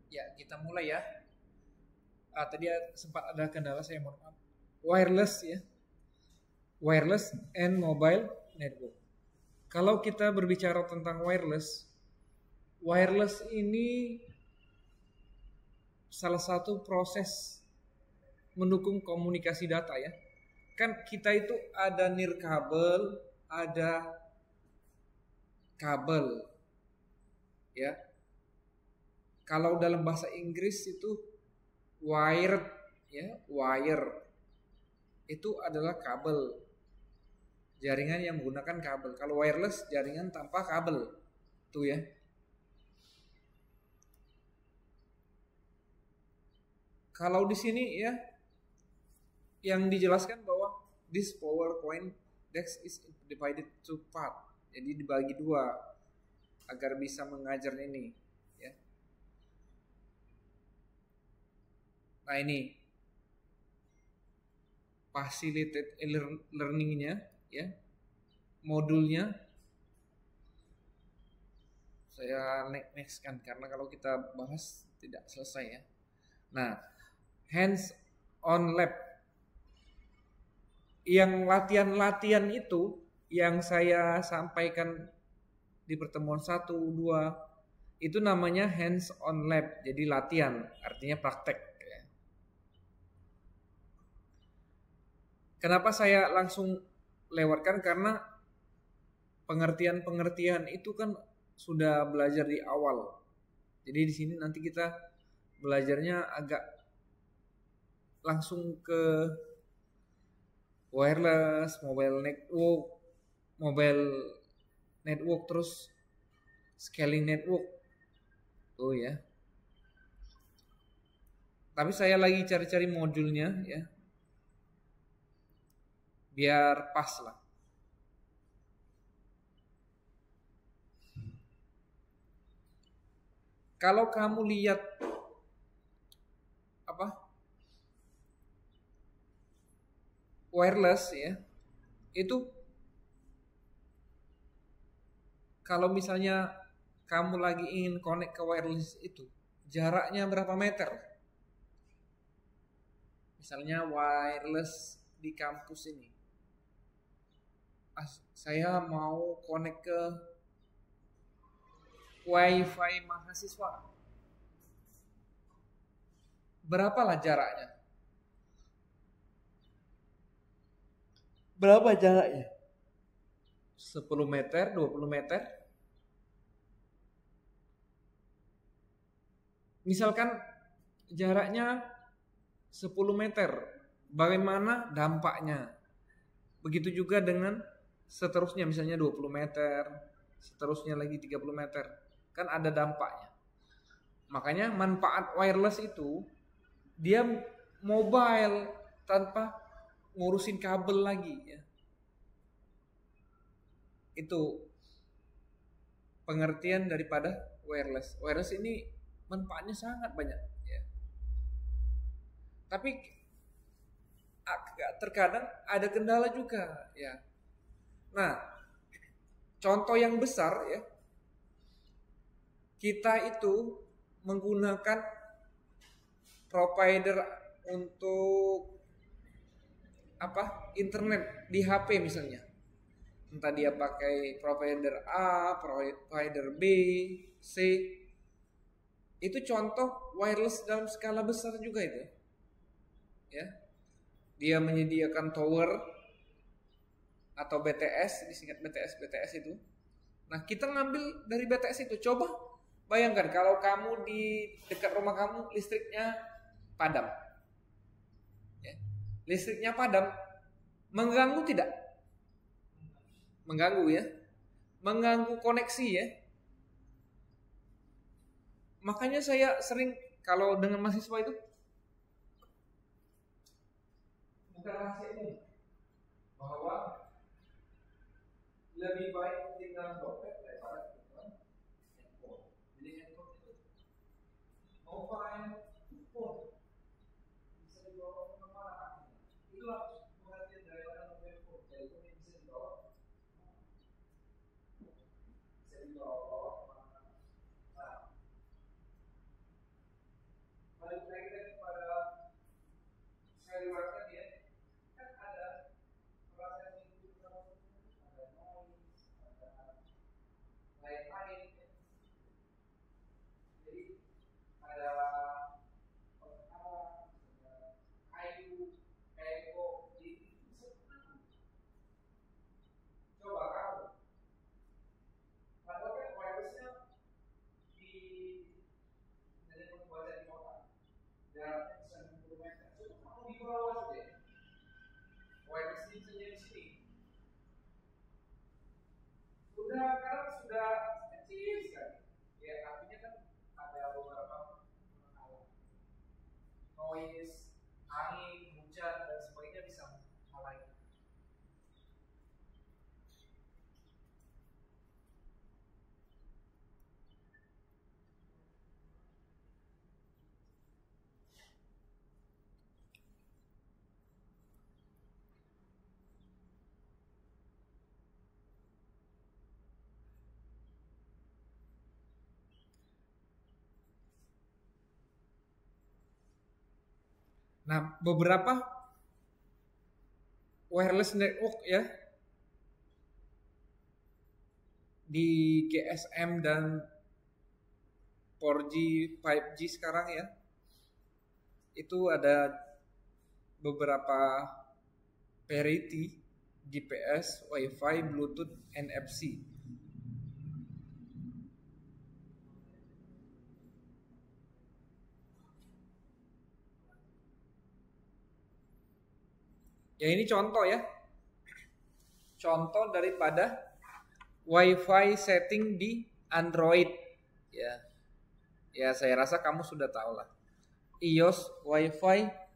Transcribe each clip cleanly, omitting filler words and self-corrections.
Ya, kita mulai ya. Tadi sempat ada kendala, saya mohon maaf. Wireless ya. Wireless and mobile network. Kalau kita berbicara tentang wireless ini salah satu proses mendukung komunikasi data ya. Kan kita itu ada nirkabel, ada kabel. Ya. Kalau dalam bahasa Inggris itu wired ya, wire itu adalah kabel. Jaringan yang menggunakan kabel. Kalau wireless jaringan tanpa kabel. Tuh ya. Kalau di sini ya yang dijelaskan bahwa this PowerPoint deck is divided to part. Jadi dibagi dua agar bisa mengajar ini ya. Nah ini facilitated learning-nya ya. Modulnya saya next kan karena kalau kita bahas tidak selesai ya. Nah, hands on lab. Yang latihan-latihan itu yang saya sampaikan di pertemuan 1, 2 itu namanya hands on lab. Jadi latihan, artinya praktek. Kenapa saya langsung lewatkan? Karena pengertian-pengertian itu kan sudah belajar di awal. Jadi di sini nanti kita belajarnya agak langsung ke wireless, mobile network terus scaling network. Oh ya. Tapi saya lagi cari-cari modulnya ya. Biar pas lah. Kalau kamu lihat wireless ya, itu kalau misalnya kamu lagi ingin connect ke wireless itu, jaraknya berapa meter? Misalnya wireless di kampus ini, saya mau connect ke wifi mahasiswa, berapalah jaraknya? Berapa jaraknya? 10 meter, 20 meter? Misalkan jaraknya 10 meter, bagaimana dampaknya? Begitu juga dengan seterusnya, misalnya 20 meter, seterusnya lagi 30 meter. Kan ada dampaknya. Makanya manfaat wireless itu dia mobile tanpa ngurusin kabel lagi ya. Itu pengertian daripada wireless. Wireless ini manfaatnya sangat banyak ya. Tapi terkadang ada kendala juga ya. Nah, contoh yang besar ya, kita itu menggunakan provider untuk internet di HP misalnya. Entah dia pakai provider A, provider B, C. Itu contoh wireless dalam skala besar juga itu. Ya. Dia menyediakan tower atau BTS, disingkat BTS itu. Nah, kita ngambil dari BTS itu. Coba bayangkan kalau kamu di dekat rumah kamu listriknya padam. Ya. Listriknya padam, mengganggu tidak? Mengganggu ya. Mengganggu koneksi ya. Makanya saya sering kalau dengan mahasiswa itu bukan rahasia umum bahwa lebih baik tinggal dompet daripada tinggal handphone. Jadi handphone itu mobile phone bisa dibawa kemana-mana. Itulah pengertian daripada mobile phone. Jadi itu bisa dibawa kemana-mana. Nah, Nah, beberapa wireless network ya di GSM dan 4G, 5G sekarang ya, itu ada beberapa parity, GPS, Wi-Fi, Bluetooth, NFC. Ya ini contoh ya. Contoh daripada Wi-Fi setting di Android ya. Ya saya rasa kamu sudah tahu lah. iOS Wi-Fi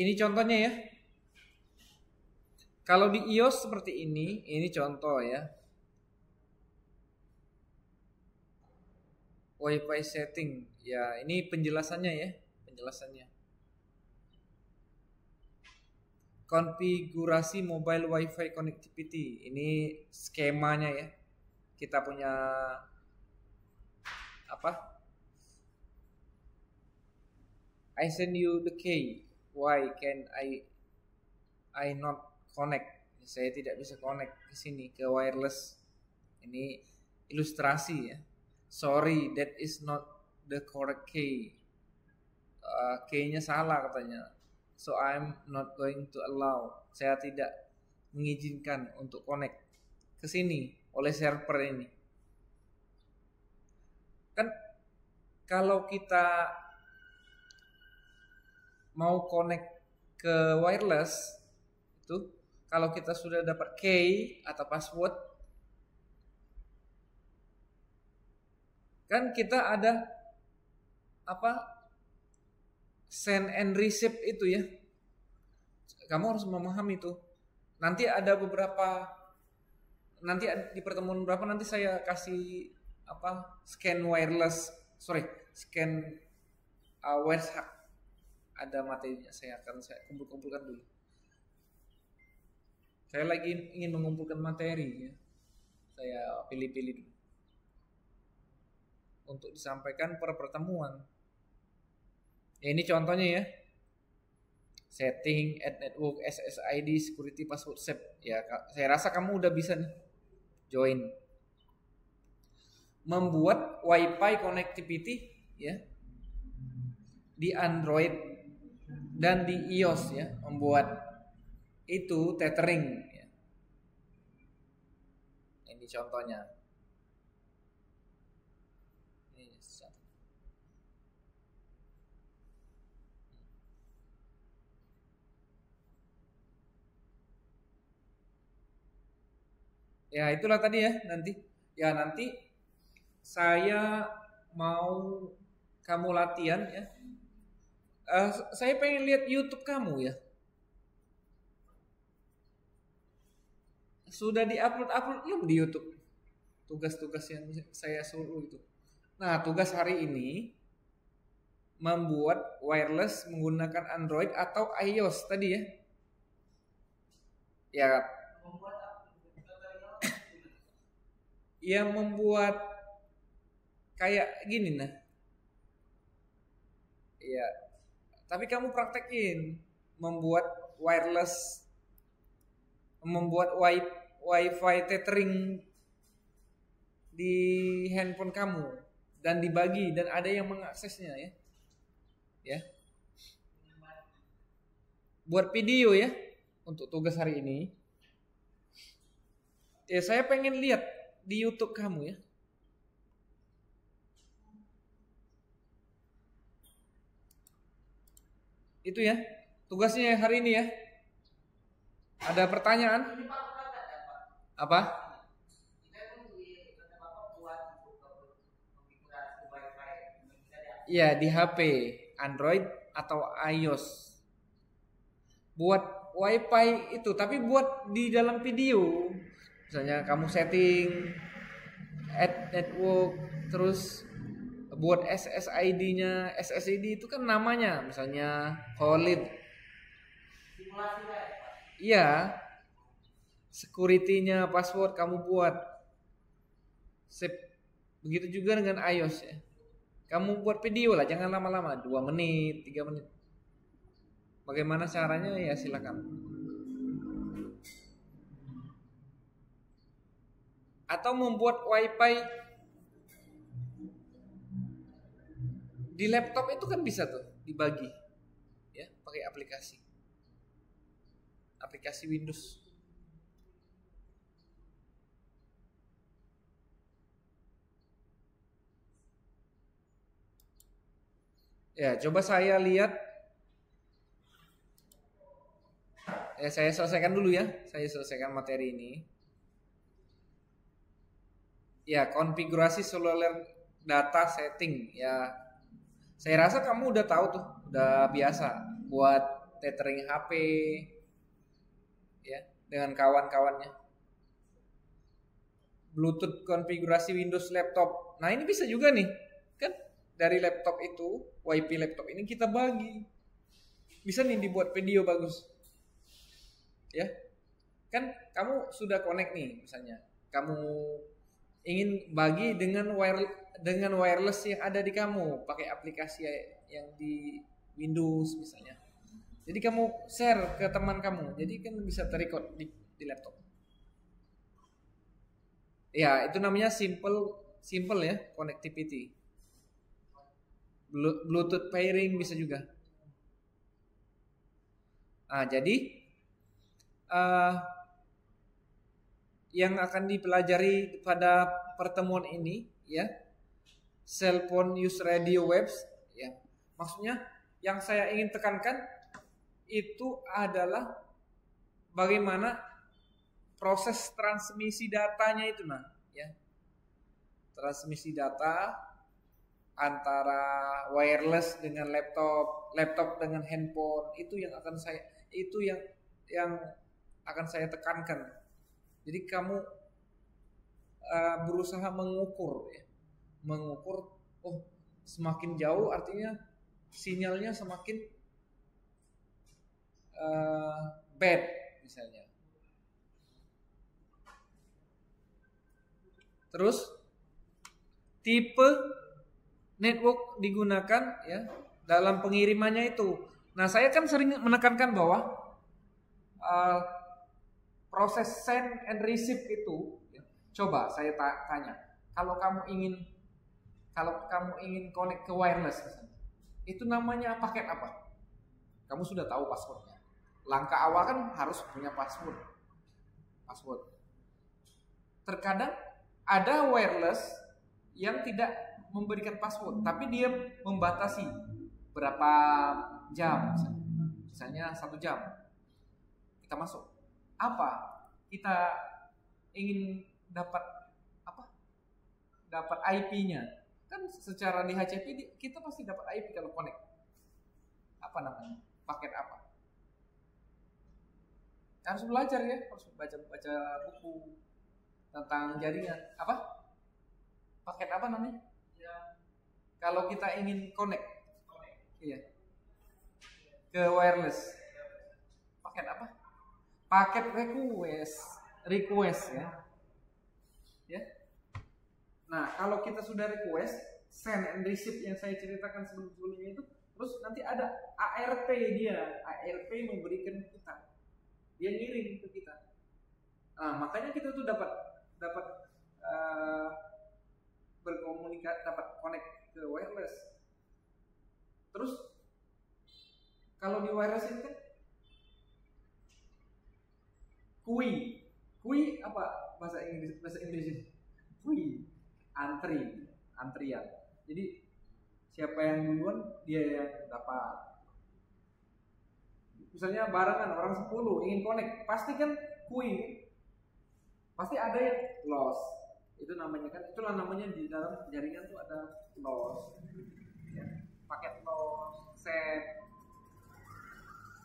ini contohnya ya. Kalau di iOS seperti ini contoh ya. Wi-Fi setting. Ya, ini penjelasannya ya, penjelasannya. Konfigurasi mobile Wi-Fi connectivity. Ini skemanya ya. Kita punya apa? I send you the key. Why can I not connect? Saya tidak bisa connect ke sini ke wireless. Ini ilustrasi ya. Sorry, that is not the correct key. Key-nya salah katanya. So I'm not going to allow. Saya tidak mengizinkan untuk connect ke sini oleh server ini. Kan kalau kita mau connect ke wireless itu, kalau kita sudah dapat key atau password, kan kita ada apa? Send and receive itu ya. Kamu harus memahami itu. Nanti ada beberapa, nanti di pertemuan berapa nanti saya kasih apa? Scan wireless, scan wireless hack. Ada materinya, saya kumpulkan dulu. Saya lagi ingin mengumpulkan materi ya. Saya pilih-pilih dulu untuk disampaikan per pertemuan. Ya, ini contohnya ya. Setting, add network, SSID, security, password save. Ya, saya rasa kamu udah bisa nih join. Membuat Wi-Fi connectivity ya di Android dan di iOS ya, membuat itu tethering ya. Ini contohnya. Ya itulah tadi ya nanti. Ya nanti saya mau kamu latihan ya. Saya pengen lihat YouTube kamu ya. Sudah diupload belum di YouTube? Tugas-tugas yang saya suruh itu. Nah, tugas hari ini membuat wireless menggunakan Android atau iOS tadi ya. Ya, Yang membuat kayak gini nah. Iya. Tapi kamu praktekin membuat wireless, membuat wifi tethering di handphone kamu dan dibagi dan ada yang mengaksesnya ya. Ya. Buat video ya untuk tugas hari ini. Ya saya pengen lihat di YouTube kamu ya. Itu ya tugasnya hari ini ya. Ada pertanyaan? Apa? Ya di HP Android atau iOS. Buat WiFi itu, tapi buat di dalam video. Misalnya kamu setting add network, terus buat SSID-nya. SSID itu kan namanya, misalnya Khalid. Iya. Security-nya, password kamu buat. Save. Begitu juga dengan iOS ya. Kamu buat video lah, jangan lama-lama, 2 menit, 3 menit. Bagaimana caranya ya silakan. Atau membuat WiFi di laptop itu kan bisa tuh dibagi, ya pakai aplikasi Windows. Ya coba saya lihat. Ya saya selesaikan dulu ya. Saya selesaikan materi ini. Ya konfigurasi seluler data setting ya. Saya rasa kamu udah tahu tuh, udah biasa buat tethering HP ya dengan kawan-kawannya. Bluetooth konfigurasi Windows laptop. Nah, ini bisa juga nih. Kan dari laptop itu, WiFi laptop ini kita bagi. Bisa nih dibuat video bagus. Ya. Kan kamu sudah connect nih misalnya. Kamu ingin bagi dengan wireless yang ada di kamu, pakai aplikasi yang di Windows misalnya. Jadi kamu share ke teman kamu, jadi kan bisa terrecord di laptop. Ya itu namanya simple ya connectivity. Bluetooth pairing bisa juga. Nah jadi yang akan dipelajari pada pertemuan ini ya, cell phone use radio waves ya. Maksudnya yang saya ingin tekankan itu adalah bagaimana proses transmisi datanya itu nah ya. Transmisi data antara wireless dengan laptop dengan handphone itu yang akan saya tekankan. Jadi kamu berusaha mengukur ya. Semakin jauh artinya sinyalnya semakin bad misalnya. Terus tipe network digunakan ya dalam pengirimannya itu. Nah, saya kan sering menekankan bahwa proses send and receive itu ya, coba saya tanya, kalau kamu ingin connect ke wireless misalnya, itu namanya paket apa? Kamu sudah tahu passwordnya. Langkah awal kan harus punya password. Terkadang ada wireless yang tidak memberikan password, tapi dia membatasi berapa jam, misalnya 1 jam kita masuk. Apa? Kita ingin dapat IP-nya. Kan secara di HCP kita pasti dapat IP kalau connect. Apa namanya? Paket apa? Harus belajar ya, harus baca buku tentang jaringan. Apa? Paket apa namanya? Ya. Kalau kita ingin connect. Iya. Ke wireless. Paket apa? Paket request. request ya. Ya. Nah, kalau kita sudah request, send and receive yang saya ceritakan sebelumnya itu, terus nanti ada ARP dia. ARP memberikan kita. Dia ngirim ke kita. Nah, makanya kita tuh dapat berkomunikasi, dapat connect ke wireless. Terus kalau di wireless ini kan kui apa bahasa Inggris? Kui, antrian. Jadi siapa yang duluan dia yang dapat. Misalnya barengan orang 10 ingin connect, pasti kan kui, pasti ada yang loss. Itu namanya kan, itulah namanya di dalam jaringan tuh ada loss. Ya, paket loss, send,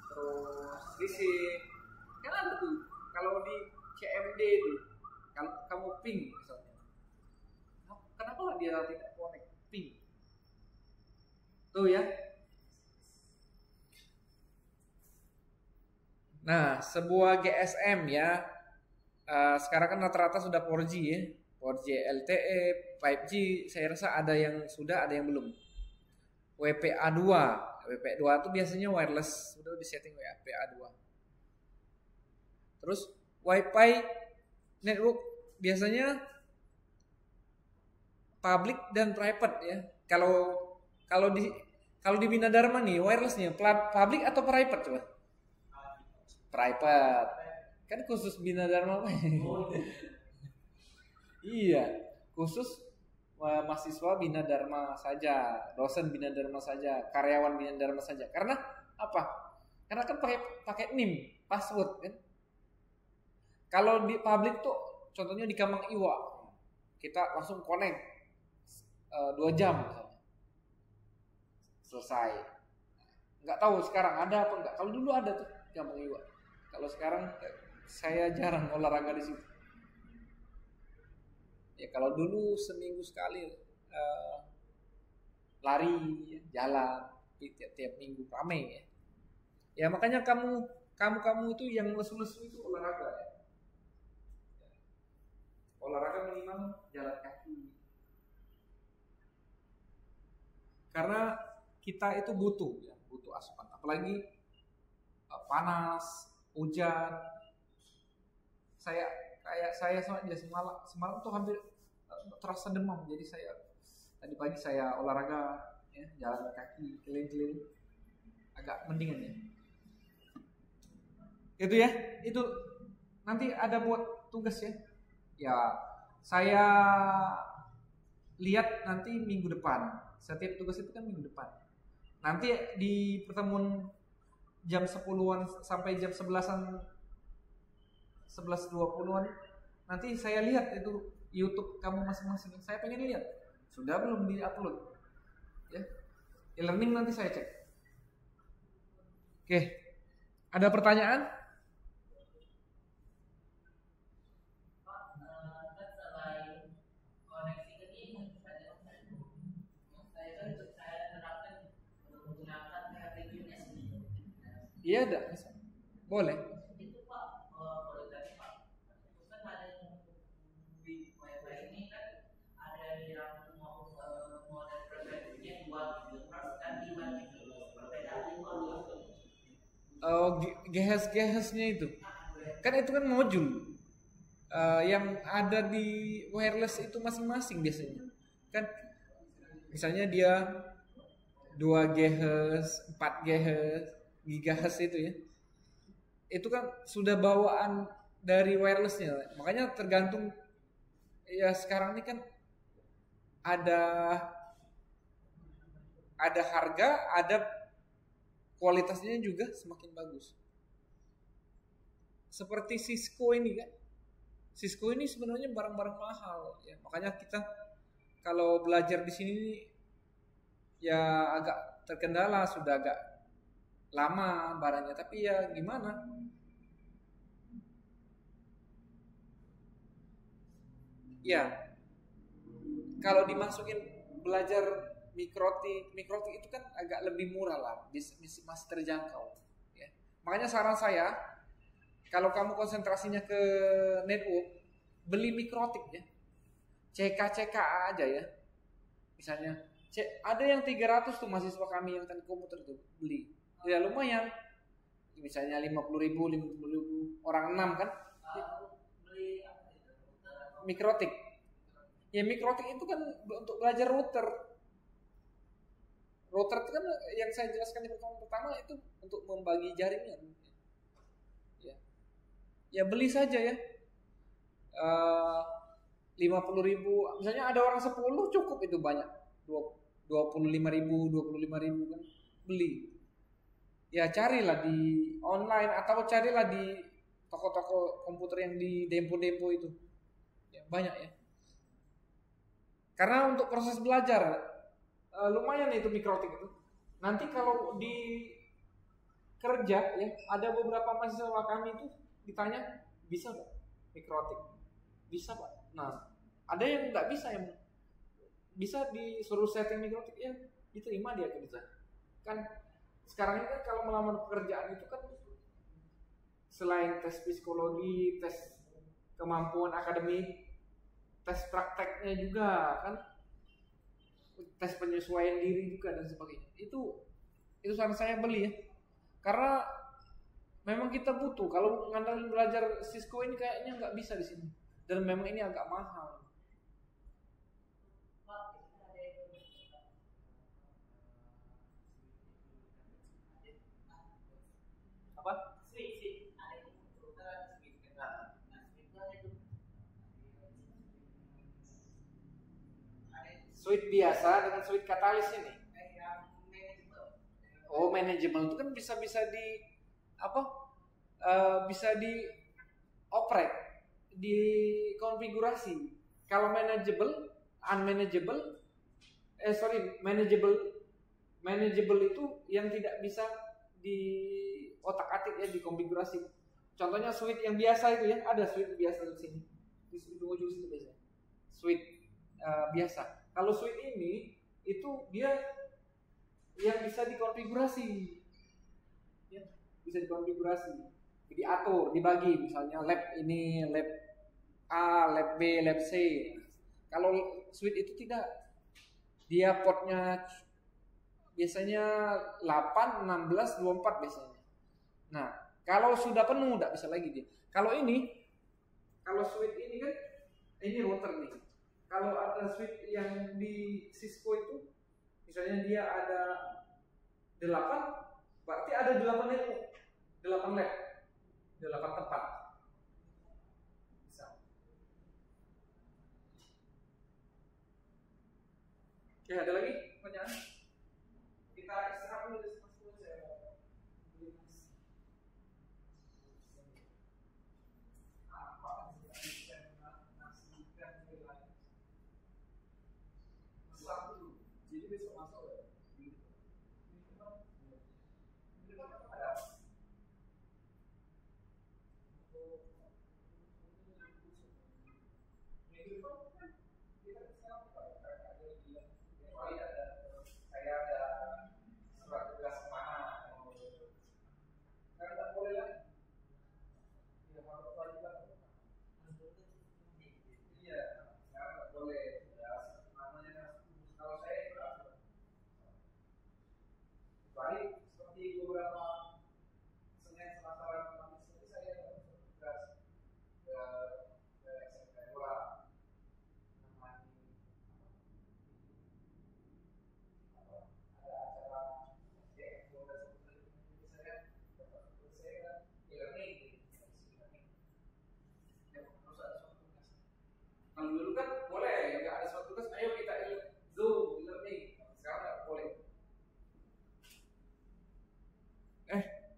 terus receive. Kan ada tuh. Kalau di CMD itu, kalau kamu ping misalnya, kenapa lah dia tidak connect ping? Tuh ya. Nah, sebuah GSM ya, sekarang kan rata-rata sudah 4G ya, 4G LTE, 5G, saya rasa ada yang sudah, ada yang belum. WPA2 itu biasanya wireless, sudah disetting WPA2. Terus Wi-Fi network biasanya public dan private ya. Kalau di Bina Dharma nih wirelessnya public atau private coba? Private. Kan khusus Bina Dharma apa? Iya, khusus mahasiswa Bina Dharma saja, dosen Bina Dharma saja, karyawan Bina Dharma saja. Karena apa? Karena kan pakai NIM, password kan. Kalau di publik tuh, contohnya di Kamang Iwa, kita langsung connect 2 jam misalnya. Selesai. Nggak tahu sekarang ada apa enggak. Kalau dulu ada tuh Kamang Iwa. Kalau sekarang saya jarang olahraga di situ. Ya kalau dulu seminggu sekali lari, jalan tiap minggu ramai ya. Ya makanya kamu itu yang lesu-lesu itu olahraga ya. Olahraga minimal jalan kaki. Karena kita itu butuh asupan. Apalagi panas, hujan. Saya semalam tuh hampir terasa demam. Jadi tadi pagi saya olahraga ya, jalan kaki keliling-keliling. Agak mendingan ya. Itu ya, itu nanti ada buat tugas ya. Ya, saya lihat nanti minggu depan. Setiap tugas itu kan minggu depan. Nanti di pertemuan jam 10-an sampai jam 11-an 11.20-an nanti saya lihat itu YouTube kamu masing-masing. Saya pengen lihat. Sudah belum di-upload? Ya. E-learning nanti saya cek. Oke. Ada pertanyaan? Iya ada, boleh. Itu Pak, kalau tadi Pak, itu kan ada yang di wifi ini kan ada yang mau model frekuensinya 2 GHz dan 5 GHz. Perbedaannya itu apa? GHz-nya itu kan modul yang ada di wireless itu masing-masing biasanya kan, misalnya dia 2 GHz, 4 GHz itu ya, itu kan sudah bawaan dari wirelessnya. Makanya tergantung ya, sekarang ini kan ada harga, ada kualitasnya juga semakin bagus. Seperti Cisco ini kan, Cisco ini sebenarnya barang-barang mahal ya, makanya kita kalau belajar di sini ya agak terkendala, sudah agak lama barangnya, tapi ya gimana? Ya, kalau dimasukin belajar mikrotik itu kan agak lebih murah lah, masih terjangkau. Ya. Makanya saran saya Kalau kamu konsentrasinya ke network, beli mikrotik ya. CK aja ya. Misalnya, ada yang 300 tuh mahasiswa kami yang teknik komputer tuh beli. Ya lumayan. Misalnya 50.000, orang 6 kan? Beli mikrotik. Ya mikrotik itu kan untuk belajar router. Router itu kan yang saya jelaskan di pertama itu untuk membagi jaringan. Ya beli saja ya. 50.000, misalnya ada orang 10 cukup itu banyak. 25.000 kan beli. Ya carilah di online atau carilah di toko-toko komputer yang di Dempo itu. Ya, banyak ya. Karena untuk proses belajar lumayan itu mikrotik itu. Nanti kalau di kerja ya, ada beberapa mahasiswa kami itu ditanya, bisa nggak mikrotik? Bisa Pak. Nah, ada yang nggak bisa, yang bisa disuruh setting mikrotik ya diterima dia kerja. Kan sekarang ini kan kalau melamar pekerjaan itu kan selain tes psikologi, tes kemampuan akademik, tes prakteknya juga kan, tes penyesuaian diri juga dan sebagainya. Itu saran saya beli ya. Karena memang kita butuh. Kalau ngandalin belajar Cisco ini kayaknya nggak bisa di sini. Dan memang ini agak mahal. Apa? Switch biasa dengan switch katalis ini. Oh, manageable itu kan bisa di apa? Bisa di operate, di konfigurasi. Kalau manageable, unmanageable, manageable itu yang tidak bisa di otak-atik ya, dikonfigurasi. Contohnya switch yang biasa itu ya, ada switch biasa di sini, di ujung situ biasanya. Switch biasa. Kalau switch ini itu dia yang bisa dikonfigurasi, ya, bisa dikonfigurasi, diatur, dibagi. Misalnya lab ini, lab A, lab B, lab C. Kalau switch itu tidak, dia portnya biasanya 8, 16, 24 biasanya. Nah, kalau sudah penuh tidak bisa lagi dia. Kalau switch ini kan, ini router nih. Kalau ada switch yang di Cisco itu, misalnya dia ada 8, berarti ada 8 network, 8 lab, 8 tempat. Bisa. Oke, ada lagi pertanyaan? Kita istirahat dulu di sini, saya mau beli apa sih yang nasi ikan juga lain. Masak dulu. Jadi besok masuk ya. Kalau dulu kan boleh, nggak ada suatu tugas, ayo kita Zoom, learning. Sekarang nggak boleh.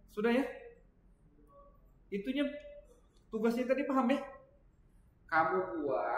Sudah ya? Itunya tugasnya tadi paham ya? Kamu buat